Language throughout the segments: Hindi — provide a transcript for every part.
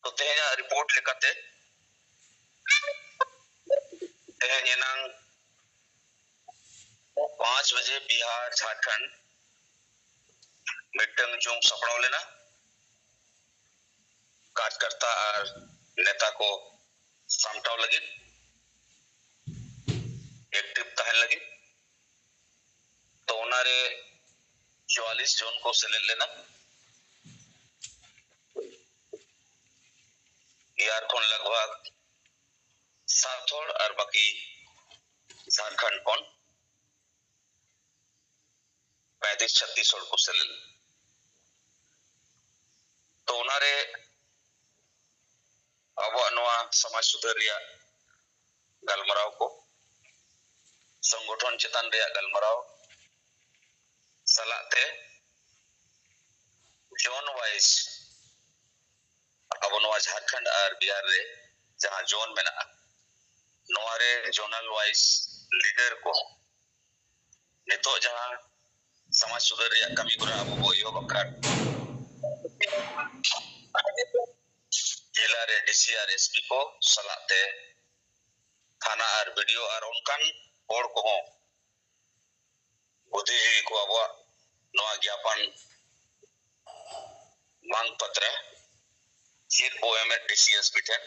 तो तेहना रिपोर्ट लेकाते तेहन एनांग 5 बजे बिहार झारखंड मिट्टन जोंग सपड़ाव लेना कार्यकर्ता और नेता को सामटाव लगी एक्टिव तहन लगी तो उनारे 44 जून को सेलेक्ट लेना यार कौन लगभग 7 और बाकी झारखंड कौन 35-36 को सेलेक्ट तो उनारे अब समाज सुधार गलमराव को संगठन चेतन गलमराव सलाते जोन वाइज अब झारखंड और बिहार रे जहां जोन में नोरे जोनल वाइज लीडर को नितो जहां समाज सुधार कमी को अब वो यो बकर जिला रे डीसीआर एसपी को सलाते थाना और वीडियो और उनकान और को बुद्धिजीवी को अब नवा ज्ञापन मांग पत्र चिर ओएमएट डीसीएस बिठे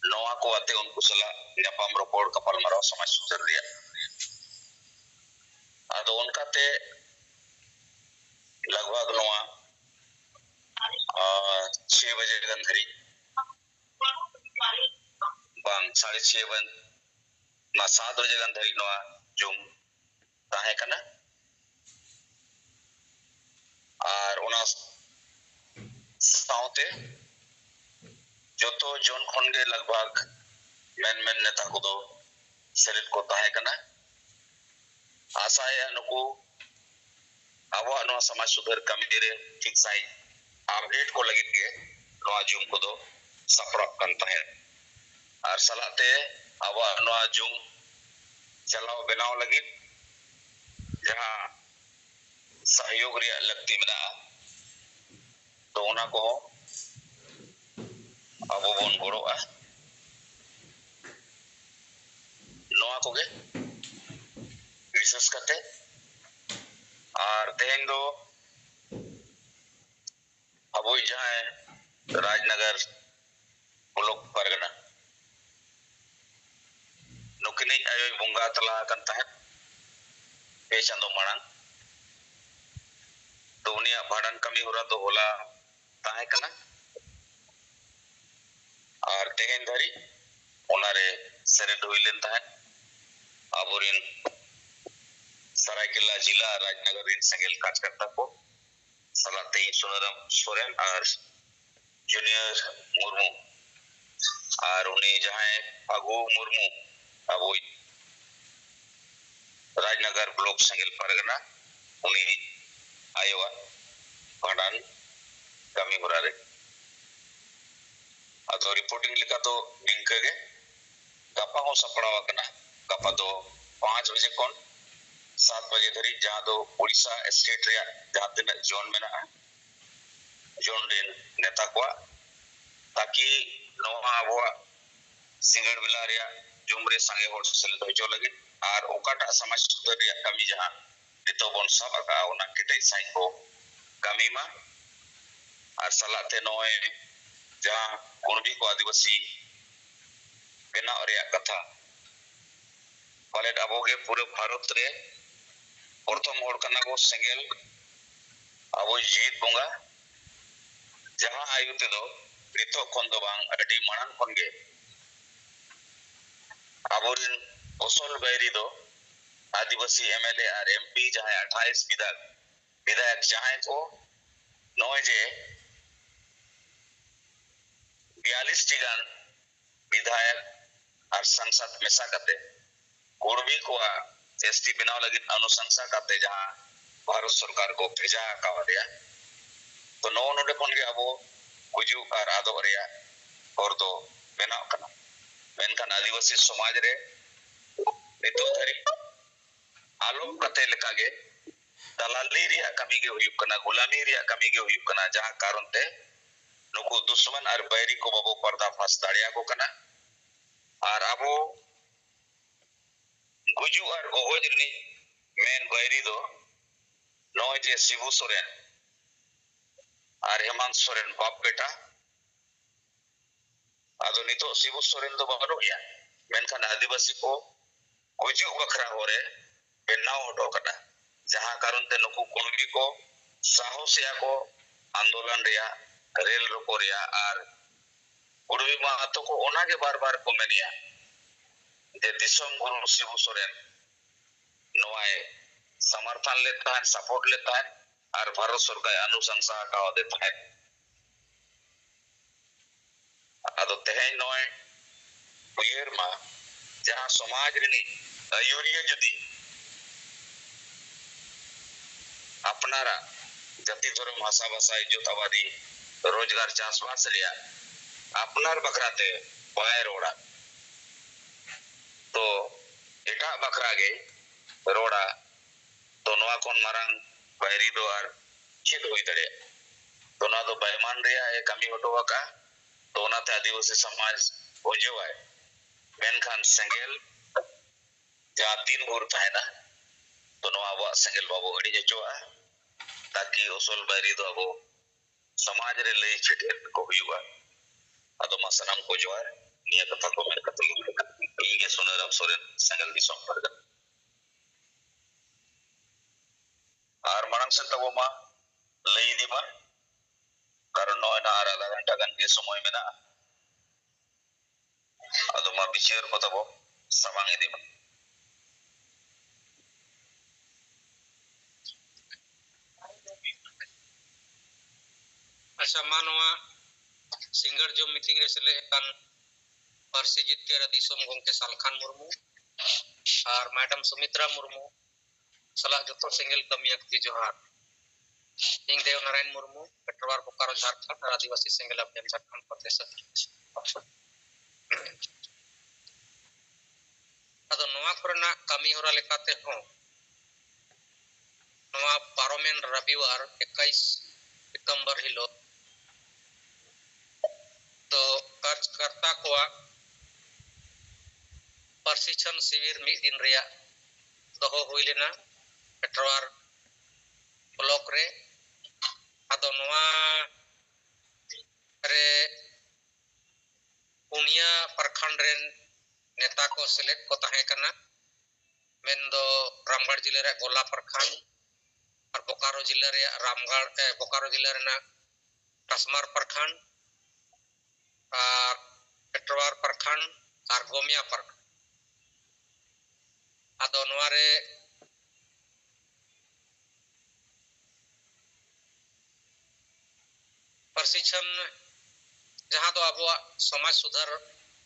नवा को आते उनको सला न्यापाम रोपोड़ कपाल मराव समाज सुधार रिया आदो उनका ते लगभग नवा 6 बजे गंधरी बांग 6:30 बन ना 7 बजे गंधरी नवा जुम ताहे कना और उना साउते जो तो जोन खनगे लगभग मेन नेता को दो सेलेक्ट को ताहे कना आशा है नुकु अब समाज सुधार कमी रे ठीक साई अपडेट को लगे के नवा जुम को दो सपरक करता है और सलाते अब नवा जुम चलाओ बनाओ लगी जहां सहयोग रे लगती मिला तो उना को अब बोन गोड़ोआ नवा को गे विशेष करते और तेहन दो अब जहां राजनगर ब्लॉक परगना नुकनी आयो बुंगा तला कंता है पेशंदो मांग तो उनिया भाड़न कमी हो रहा तो होला ताहे कना और तेहन धरी उनारे सेरेट हुई लेता है अबोरिन सरायकेला जिला राजनगर इन संगेल कार्यकर्ता को सलाते सुनरम सोरेन और जूनियर मुर्मू और उन्हें जहां अगु मुर्मू अब राजनगर ब्लॉक संगेल परगना उन्हें आयोवा भाड़न कमी हो रहा अदो रिपोर्टिंग लिखा तो लिंक के गपा हो सपड़ावा कना गपा तो 5 बजे कौन 7 बजे धरी जहां दो उड़ीसा स्टेट रे जहां दिन जोन में ना जोन दिन नेता को ताकि नोवा अब सिंगड़ बिला रे जुमरे संगे होड़ सेल तो जो लगे और ओकाटा समाज सुधार रे कमी जहां नितो बोन सब का ओना केटे साइन को कमी मा और सलाते नोए जहां कुणबी को आदिवासी बेना और कथा पले अबोगे पूरे भारत रे प्रथम होड़ कना को सेंगेल अब जीत बोंगा जहां आयुते दो नितो खन दो बांग अडी मानन खनगे अबोरिन ओसल बैरी दो आदिवासी एमएलए और एमपी जहां 28 विधायक जहां को नोए जे 42 टीगान विधायक और संसद मेसा करते कुर्मी को एसटी बनाव लगी अनुशंसा करते जहां भारत सरकार को भेजा का दिया तो नो नोडे खन के अब गुजु और आदो रे और तो बनाव कना मेनखान आदिवासी समाज रे नितो धरी आलोक कते लेका गे दलाली रे कमी गे हुयुक कना गुलामी रे कमी गे हुयुक कना जहां कारण ते नुकु दुश्मन और बैरी को बाबो पर्दा फास दाड़िया को कना और अबो गुजु और गोगोज रनी मेन बैरी दो नॉय जे शिबू सोरेन और हेमंत सोरेन बाप बेटा आदो नितो शिबू सोरेन दो बानो गया मेनखान आदिवासी को गुजु बखरा होरे बेनाव हटो कना जहां कारण ते नुकु कुणबी को साहसिया को आंदोलन रिया रेल रोको रिया और कुणबी मातो को ओना के बार-बार को मेनिया जे दिसम गुरु शिबू सोरेन नोआए समर्थन लेता है सपोर्ट लेता है और भारत सरकार अनुशंसा का देता है आदो तेहें नोए उयर मा जहां समाज रिनी अयुरिया जुदी अपनारा जाति धर्म भाषा भाषा इज्जतवादी रोजगार चाषबास लिया अपनार बखराते बाय रोड़ा तो एटा बखरा गे रोड़ा तो नोआ कोन मारंग बैरी दो और चिद हुई दड़े तो ना तो बैमान रिया ए कमी हटवा का तो ना ते आदिवासी समाज उजवाए मेनखान सेंगेल जहां 3 गुर था ना तो नोआ वा सेंगेल बाबू अड़ी जचोआ ताकि उसल बैरी दो अबो समाज रे लई छिटे को हुआ अदो मसनम को जो है निया कथा को मेरे कतल ये सोनराम सोरेन सेंगेल दिसम पर और मरंग से तबो मा लई दी मा कारण नौ ना आधा घंटा गन के समय में ना अदो मा बिचेर को तबो समांग दी मा अच्छा मानवा सिंगर जो मीटिंग रे सेले कान पारसी जित्तेरा दिसम गोंके सालखान मुर्मू और मैडम सुमित्रा मुर्मू सलाह जतो सिंगल कमिया की जोहार इंग देव नारायण मुर्मू पेट्रोवार बोकारो झारखंड आदिवासी सिंगल अभियान झारखंड प्रदेश अदो नोआ करना कमी होरा लेकाते हो नोआ पारोमेन रविवार 21 सितंबर हिलो तो कार्यकर्ता को प्रशिक्षण शिविर मी दिन रिया दोहो हुई लेना पेट्रोवार ब्लॉक रे अदो नोआ रे पुनिया प्रखंड रे नेता को सिलेक्ट को तहे करना मेन दो रामगढ़ जिले रे गोला प्रखंड और बोकारो जिले रे रामगढ़ बोकारो जिले रे ना टसमार प्रखंड और पेट्रोवार प्रखंड और गोमिया प्रखंड अदो नोआ रे प्रशिक्षण जहां दो अब समाज सुधार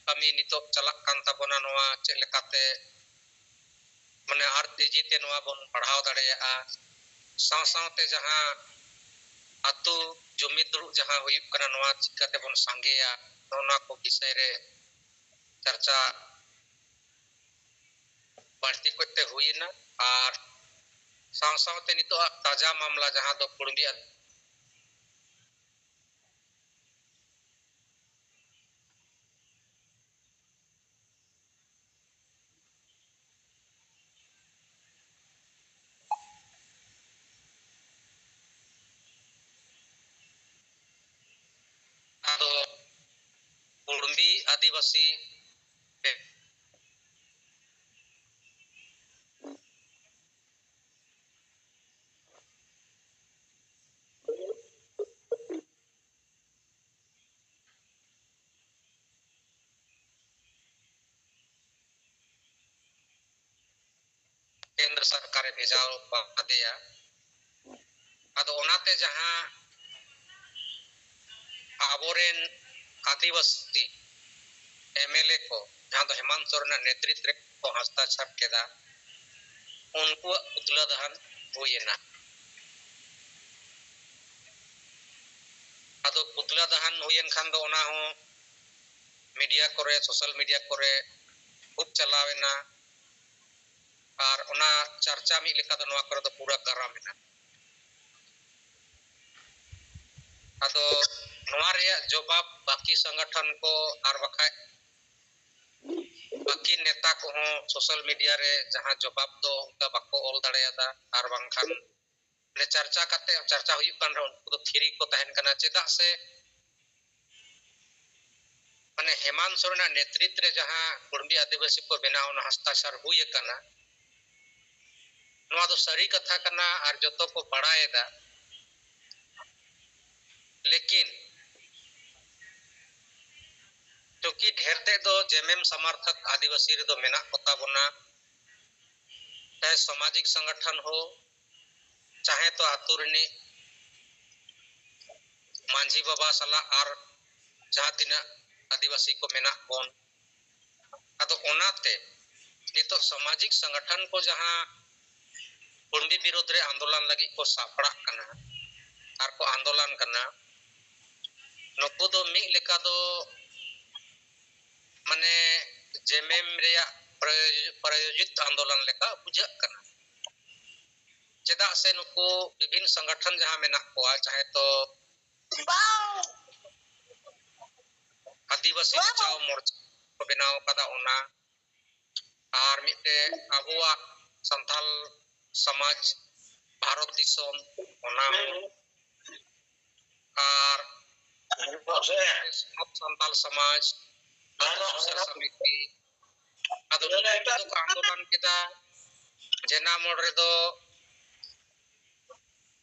कमी नितो चलक कान तबना नोआ चेलेकाते माने आर तेजी ते नोआ बन पढ़ाव दाड़ेया साव सावते जहां अतु जुमिद्रु जहां हुई कना नोआ चिकाते बन सांगेया नोना को विषय रे चर्चा बढ़ती कोते हुई ना और साव सावते नितो ताजा मामला जहां दो कुड़मिया अदो कुड़मी आदिवासी केंद्र सरकार भेजाओ बादेया अदो ओनाते जहां आबोरेन आदिवासी एमएलए को जहां दो हेमंत सोरेन नेतृत्व को हस्ताक्षर केदा उनको पुतला दहन हुईना अदो पुतला दहन हुईन खान दो ओना हो मीडिया करे सोशल मीडिया करे खूब चलावेना और ओना चर्चा मी लेका दो नोआ करे दो पूरा गरम है अदो नोआ रेया जवाब बाकी संगठन को आर बखाय बाकी नेता को हो सोशल मीडिया रे जहां जवाब दो उनका बाको ऑल दाड़ेयादा आर बांखान ने चर्चा करते चर्चा हुई कान रे उनको तो थिरी को तहन कना चेदा से माने हेमंत सोरेन नेतृत्व रे जहां कुर्मी आदिवासी को बनाव ना हस्ताक्षर हुई कना नोआ दो सरी कथा कना आर जतो को बड़ाएदा लेकिन क्योंकि ढेरते दो जेएमएम समर्थक आदिवासी रे दो मेना कोता बना चाहे सामाजिक संगठन हो चाहे तो आतुरनी मांझी बाबा सला आर जहां तिना आदिवासी को मेना कोन अदो ओनाते नितो सामाजिक संगठन को जहां कुर्मी विरोध रे आंदोलन लगी को सापड़ा कना आर को आंदोलन कना नुकु दो मी लेका दो माने जेएमएम रेया प्रायोजित आंदोलन लेका बुझा कना चेदा से नुकु विभिन्न संगठन जहां मेना कोआ चाहे तो आदिवासी बचाओ मोर्चा को बनाव कदा ओना आर मिटे अबुआ संथाल समाज भारत दिसोम ओना आर संथाल समाज समिति आंदोलन केदा जेना मोड़ रे दो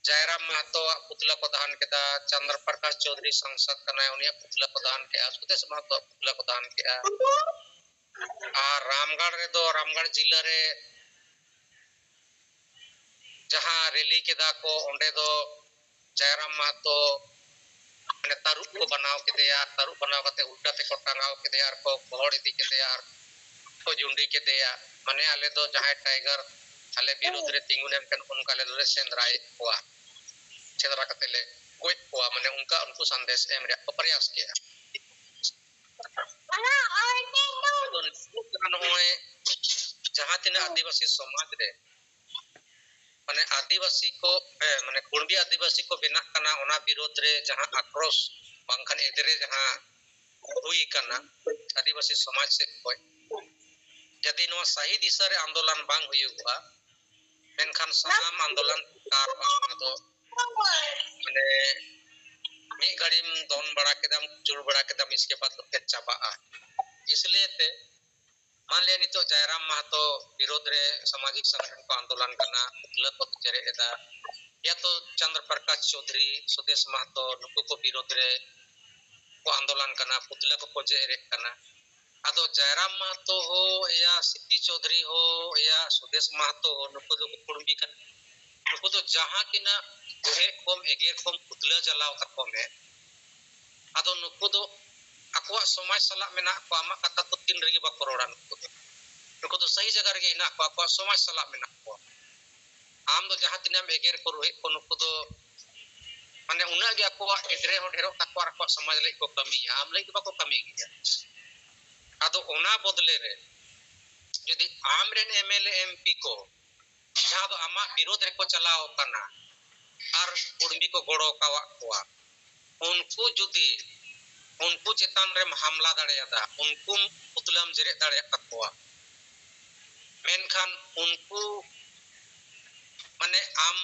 जयराम महतो पुतला को दान केदा चंद्र प्रकाश चौधरी सांसद कना उनिया पुतला को दान के सुदेश महतो पुतला को दान के आर रामगढ़ रे दो रामगढ़ जिला रे जहां रैली केदा को ओंडे दो जयराम महतो माने तारुक को बनाव केदेया तारुक बनाव कते उल्टा ते को टांगाव केदेया आर को गोड़ इदी केदेया आर को जुंडी केदेया माने आले दो जहां टाइगर आले विरोध रे तिंगुनेम कन उनका ले सेंद्राय कोआ सेंद्रा कते ले कोई कोआ माने उनका उनको संदेश एम रे प्रयास किया जहां तिना आदिवासी समाज रे माने आदिवासी को माने कुर्मी आदिवासी को बिना कना ओना विरोध रे जहां आक्रोश बांखान एदरे जहां हुई कना आदिवासी समाज से कोई यदि नो सही दिशा रे आंदोलन बांग हुआ मेनखान सानाम आंदोलन कार बांग दो माने मी गड़ीम दोन बड़ा केदम जुड़ बड़ा केदम इसके बाद लोग चाबा इसलिए ते मान लिया नितो जयराम महतो विरोध रे सामाजिक संगठन को आंदोलन करना मतलब को चेरे एदा या तो चंद्र प्रकाश चौधरी सुदेश महतो नुकु को विरोध रे को आंदोलन करना पुतला को जेरे करना अदो जयराम महतो हो या सिद्धि चौधरी हो या सुदेश महतो हो नुकु दो कुर्मी कन नुकु दो जहां किना गुहे कोम एगेर कोम पुतला जलाव तको में अदो नुकु दो अकुआ समाज सला मेना को आमा कथा तो तीन रगी बा करोड़ा नुकु दो सही जगह रे ना को अकुआ समाज सला मेना को आम दो जहां तिना एगेर को रोहे को नुकु दो माने उना गे अकुआ एगरे हो ढेरो तको अकुआ समाज ले को कमी आम ले बा को कमी गया अदो ओना बदले रे यदि आम रेन एमएलए एमपी को जहां दो आमा विरोध रे को चलाओ कना आर कुर्मी को गोड़ो कावा कोआ उनको जुदी उनको चेतान रे हमला दाड़ेयादा उनको पुतलाम जेरे दाड़े तकोआ मेनखान उनको माने आम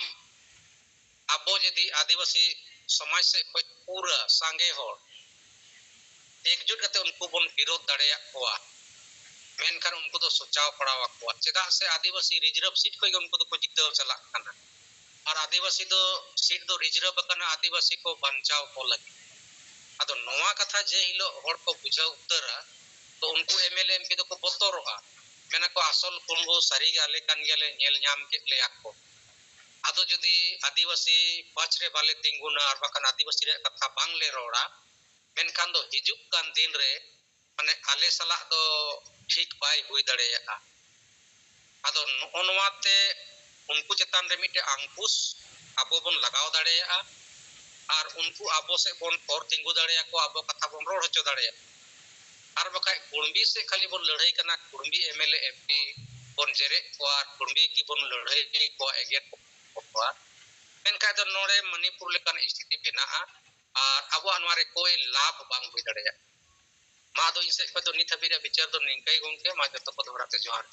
अबो यदि आदिवासी समाज से कोई पूरा सांगे हो एकजुट करते उनको बन विरोध दाड़ेया कोआ मेनखान उनको तो सोचाव पड़ावा कोआ चेदा से आदिवासी रिजर्व सीट को उनको तो जितव चला कना और आदिवासी दो सीट दो रिजर्व कना आदिवासी को बंचाव को लगे अदो नोवा कथा जे हिलो होड़ को बुझाव उतरा तो उनको एमएलए एमपी दो को बतरोआ मेना को असल कुंबो सरी गाले कान गेले नेल ᱧᱟᱢ के ले आको अदो जदी आदिवासी पाछरे बाले तिंगुना और बखान आदिवासी रे कथा बांग ले रोड़ा मेनखान दो हिजुक कान दिन रे माने आले सला दो ठीक बाय हुई दड़ेया अदो नोनवाते उनको चेतान रे मिटे अंकुश अबो बन लगाव दड़ेया और उनको आबो से बन और तिंगु दड़ेया को आबो कथा बन रोड होचो दड़ेया और बखाय कुर्मी से खाली बन लड़ाई करना कुर्मी एमएलए एमपी बन जेरे को कुर्मी की बन लड़ाई को एगे को मेनका दो नोरे मणिपुर लेकान स्थिति बेना और आबो नोरे कोई लाभ बांग हुई दड़े मा दो इसे को तो नित हबीरे विचार दो निंकई गोंके मा जतो को दोराते जोहार